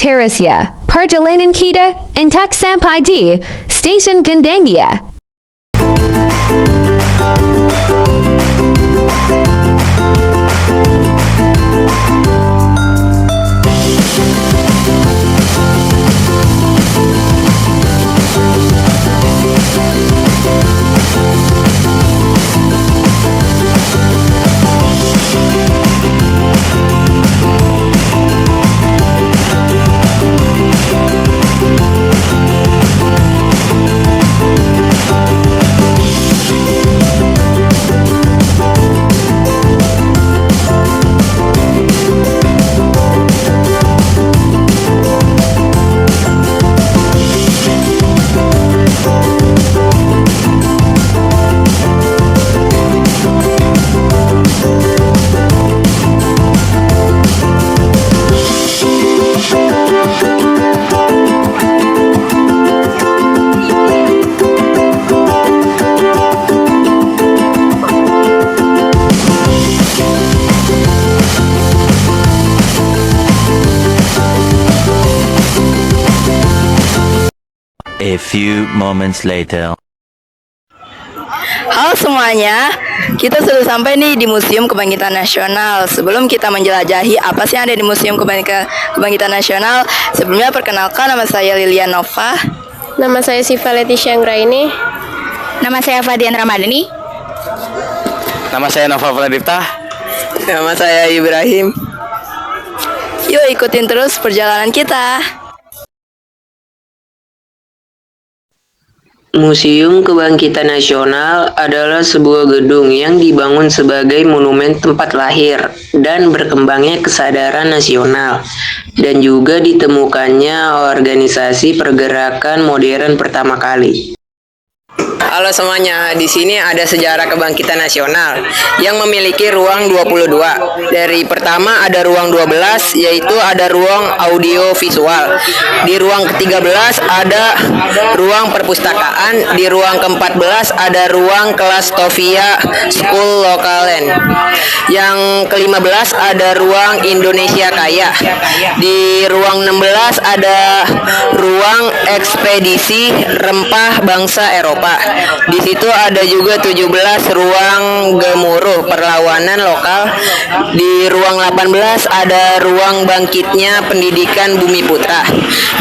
Terasya, perjalanan kita untuk sampai di stasiun Gandangia. A few moments later. Halo semuanya, kita sudah sampai nih di Museum Kebangkitan Nasional. Sebelum kita menjelajahi apa sih yang ada di Museum Kebangkitan Nasional, sebelumnya perkenalkan, nama saya Lilian Nova. Nama saya Siva Leticia Anggraini. Nama saya Fadian Ramadhani. Nama saya Nova Pradipta. Nama saya Ibrahim. Yuk ikutin terus perjalanan kita. Museum Kebangkitan Nasional adalah sebuah gedung yang dibangun sebagai monumen tempat lahir dan berkembangnya kesadaran nasional, dan juga ditemukannya organisasi pergerakan modern pertama kali. Halo semuanya, di sini ada sejarah kebangkitan nasional yang memiliki ruang 22. Dari pertama ada ruang 12, yaitu ada ruang audio visual. Di ruang ke-13 ada ruang perpustakaan. Di ruang ke-14 ada ruang kelas Stovia School Lokalen. Yang ke-15 ada ruang Indonesia Kaya. Di ruang 16 ada ruang ekspedisi rempah bangsa Eropa. Di situ ada juga 17 ruang gemuruh perlawanan lokal. Di ruang 18 ada ruang bangkitnya pendidikan Bumi Putra.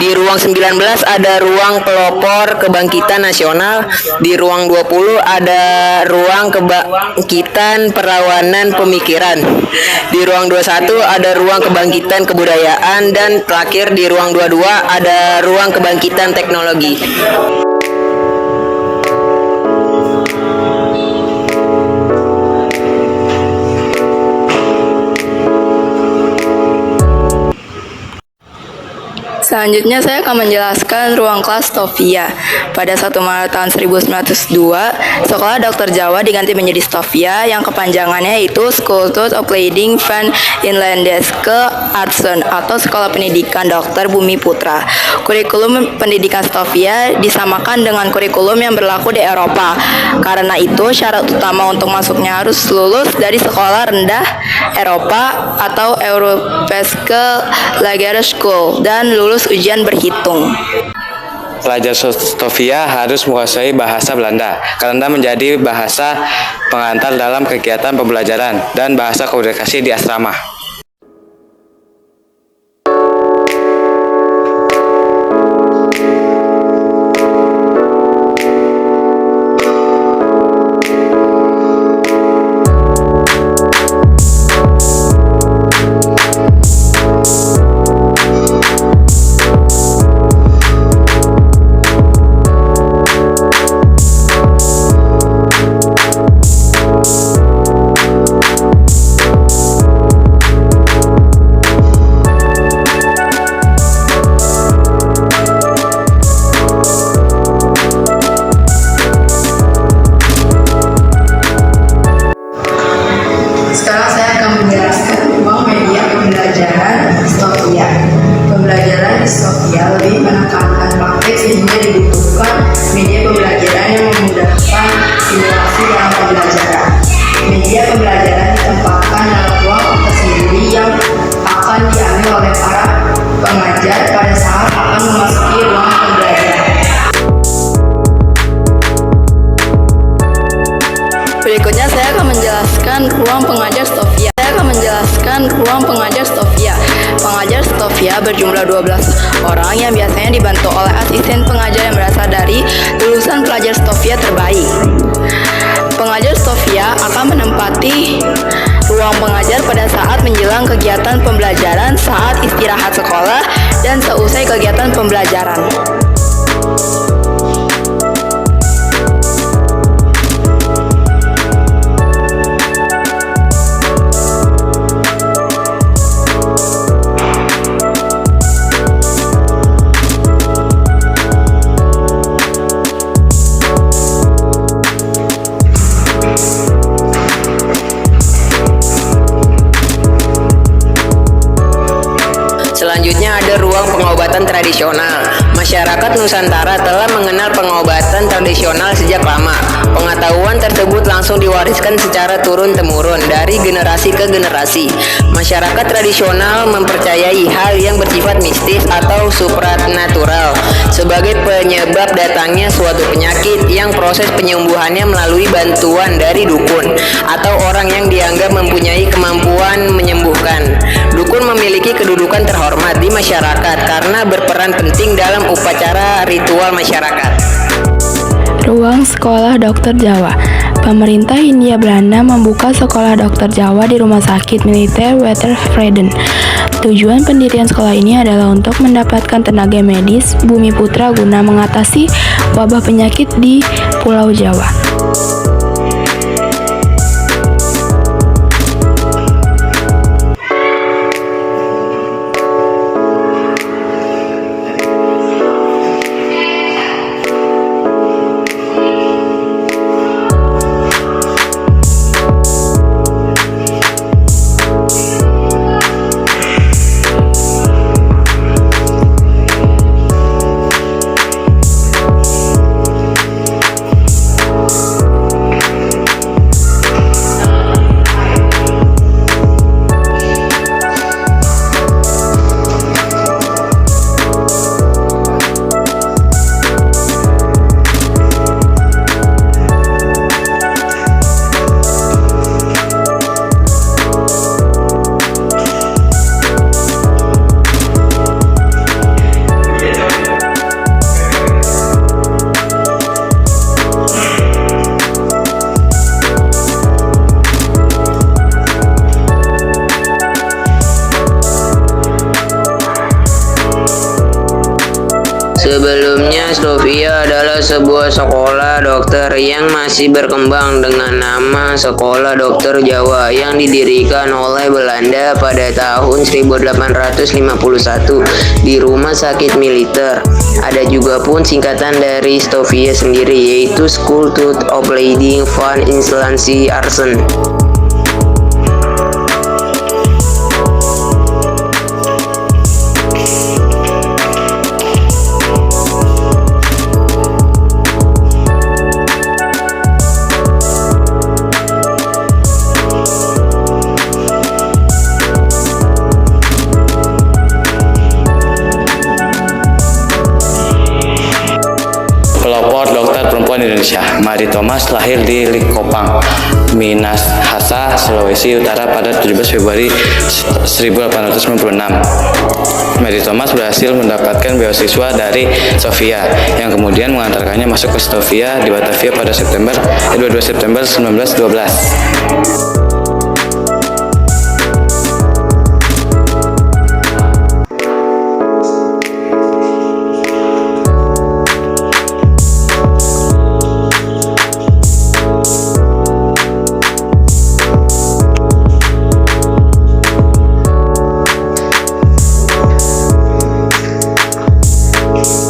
Di ruang 19 ada ruang pelopor kebangkitan nasional. Di ruang 20 ada ruang kebangkitan perlawanan pemikiran. Di ruang 21 ada ruang kebangkitan kebudayaan, dan terakhir di ruang 22 ada ruang kebangkitan teknologi. Selanjutnya saya akan menjelaskan ruang kelas Stovia. Pada 1 Maret tahun 1902, Sekolah Dokter Jawa diganti menjadi Stovia yang kepanjangannya itu Schoolopleiding van Inlandeske Artsen atau Sekolah Pendidikan Dokter Bumi Putra. Kurikulum pendidikan Stovia disamakan dengan kurikulum yang berlaku di Eropa. Karena itu syarat utama untuk masuknya harus lulus dari sekolah rendah Eropa atau Europese Lagere School dan lulus ujian berhitung. Pelajar Stovia harus menguasai bahasa Belanda karena menjadi bahasa pengantar dalam kegiatan pembelajaran dan bahasa komunikasi di asrama. ruang pengajar Stovia. Saya akan menjelaskan ruang pengajar Stovia. Pengajar Stovia berjumlah 12 orang yang biasanya dibantu oleh asisten pengajar yang berasal dari lulusan pelajar Stovia terbaik. Pengajar Stovia akan menempati ruang pengajar pada saat menjelang kegiatan pembelajaran, saat istirahat sekolah, dan seusai kegiatan pembelajaran. Selanjutnya ada ruang pengobatan tradisional. Masyarakat Nusantara telah mengenal pengobatan tradisional sejak lama. Pengetahuan tersebut langsung diwariskan secara turun-temurun dari generasi ke generasi. Masyarakat tradisional mempercayai hal yang bersifat mistis atau supranatural sebagai penyebab datangnya suatu penyakit yang proses penyembuhannya melalui bantuan dari dukun atau orang yang dianggap mempunyai kemampuan menyembuhkan. Dukun memiliki kedudukan terhormat di masyarakat karena berperan penting dalam upacara ritual masyarakat. Ruang Sekolah Dokter Jawa. Pemerintah Hindia Belanda membuka Sekolah Dokter Jawa di Rumah Sakit Militer Westervreden. Tujuan pendirian sekolah ini adalah untuk mendapatkan tenaga medis Bumi Putra guna mengatasi wabah penyakit di Pulau Jawa. Sebelumnya, Stovia adalah sebuah sekolah dokter yang masih berkembang dengan nama Sekolah Dokter Jawa yang didirikan oleh Belanda pada tahun 1851 di Rumah Sakit Militer. Ada juga pun singkatan dari Stovia sendiri, yaitu School to Opleiding van Instantie Artsen. Pelopor dokter perempuan Indonesia, Mary Thomas lahir di Likopang, Minahasa, Sulawesi Utara pada 17 Februari 1896. Mary Thomas berhasil mendapatkan beasiswa dari Stovia, yang kemudian mengantarkannya masuk ke Stovia di Batavia pada 22 September 1912.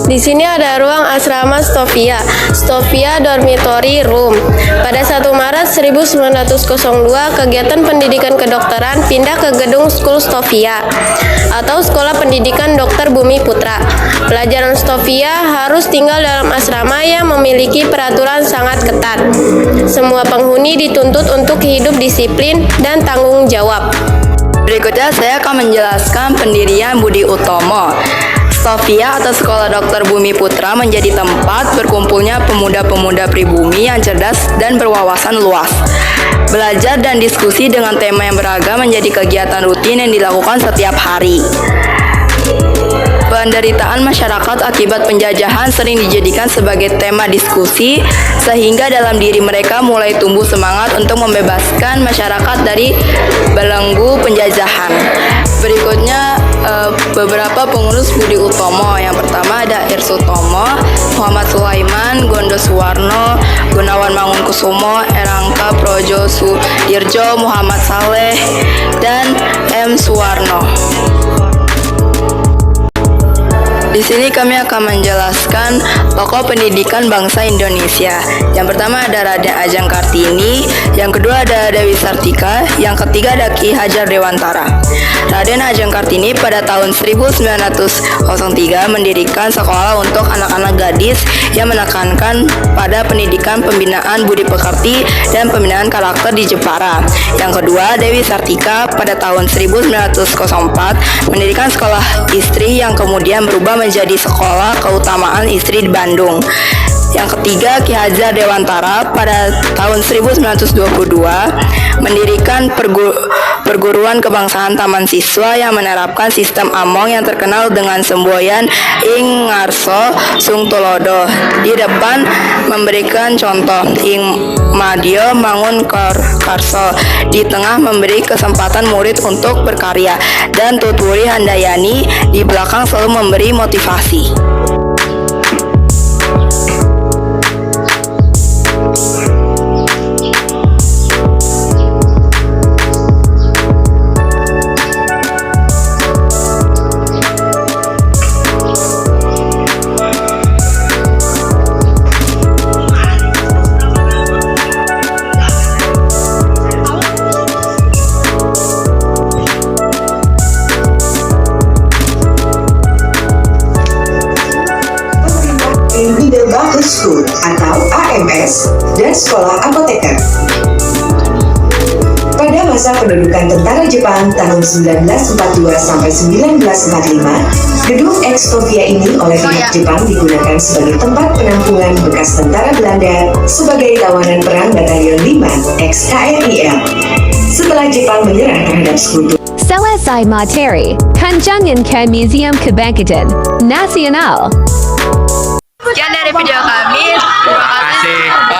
Di sini ada ruang asrama Stovia, Stovia Dormitory Room. Pada 1 Maret 1902, kegiatan pendidikan kedokteran pindah ke gedung School Stovia atau Sekolah Pendidikan Dokter Bumi Putra. Pelajaran Stovia harus tinggal dalam asrama yang memiliki peraturan sangat ketat. Semua penghuni dituntut untuk hidup disiplin dan tanggung jawab. Berikutnya saya akan menjelaskan pendirian Budi Utomo. Stovia atau Sekolah Dokter Bumi Putra menjadi tempat berkumpulnya pemuda-pemuda pribumi yang cerdas dan berwawasan luas. Belajar dan diskusi dengan tema yang beragam menjadi kegiatan rutin yang dilakukan setiap hari. Penderitaan masyarakat akibat penjajahan sering dijadikan sebagai tema diskusi, sehingga dalam diri mereka mulai tumbuh semangat untuk membebaskan masyarakat dari belenggu penjajahan. Berikutnya beberapa pengurus Budi Utomo. Yang pertama ada Irsutomo, Muhammad Sulaiman, Gondo Suwarno, Gunawan Mangunkusumo, Erangka Projo Sudirjo, Muhammad Saleh, dan M. Suwarno. Di sini kami akan menjelaskan tokoh pendidikan bangsa Indonesia. Yang pertama ada Raden Ajeng Kartini, yang kedua ada Dewi Sartika, yang ketiga ada Ki Hajar Dewantara. Raden Ajeng Kartini pada tahun 1903 mendirikan sekolah untuk anak-anak gadis yang menekankan pada pendidikan pembinaan budi pekerti dan pembinaan karakter di Jepara. Yang kedua, Dewi Sartika pada tahun 1904 mendirikan sekolah istri yang kemudian berubah menjadi sekolah keutamaan istri di Bandung. Yang ketiga, Ki Hajar Dewantara pada tahun 1922 mendirikan perguruan kebangsaan Taman Siswa yang menerapkan sistem Among yang terkenal dengan semboyan Ing Ngarso Sung Tulodo. Di depan memberikan contoh Ing Madio Mangun Karso, di tengah memberi kesempatan murid untuk berkarya, dan Tuturi Handayani di belakang selalu memberi motivasi. Middlebury School atau AMS dan Sekolah Apoteker. Pada masa pendudukan tentara Jepang tahun 1942 sampai 1945, gedung Extovia ini oleh pihak Jepang digunakan sebagai tempat penampungan bekas tentara Belanda sebagai tawanan perang Batalion 5 ex-KRIL. Setelah Jepang menyerah terhadap sekutu Selesai materi, kunjungan ke Museum Kebangkitan Nasional. Sekian dari video kami. Terima kasih.